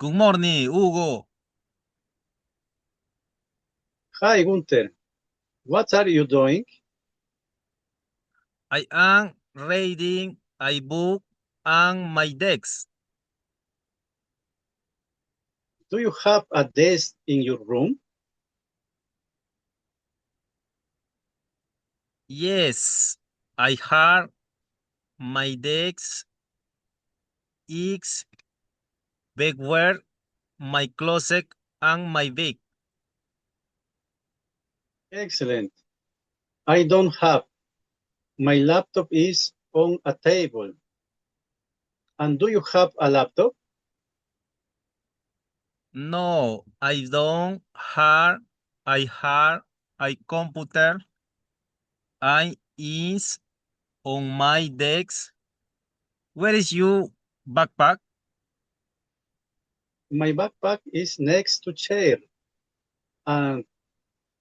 Good morning, Hugo. Hi, Gunther. What are you doing? I am reading a book on my desk. Do you have a desk in your room? Yes, I have my desk is backward, my closet, and my bed. Excellent. I don't have. My laptop is on a table. And do you have a laptop? No, I don't have. I have a computer. I is on my desk. Where is your backpack? My backpack is next to chair. And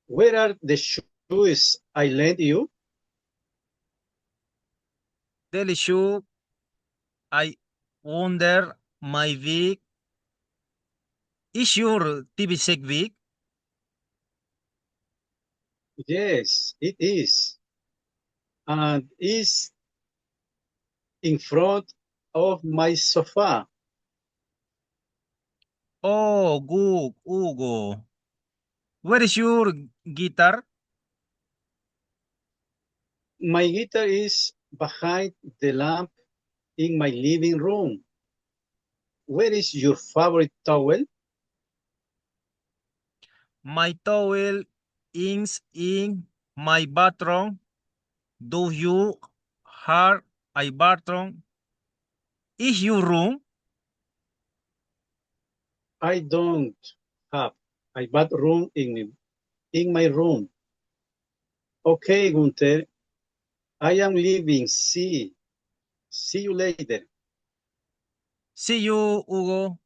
where are the shoes I lent you? Tell you, I wonder my big. Is your TV set big? Yes, it is. And is in front of my sofa. Oh, good, Hugo. Where is your guitar? My guitar is behind the lamp in my living room. Where is your favorite towel? My towel is in my bathroom. Do you have a bathroom? Is your room? I don't have a bathroom in my room. Okay, Gunther, I am leaving. See you later. See you, Hugo.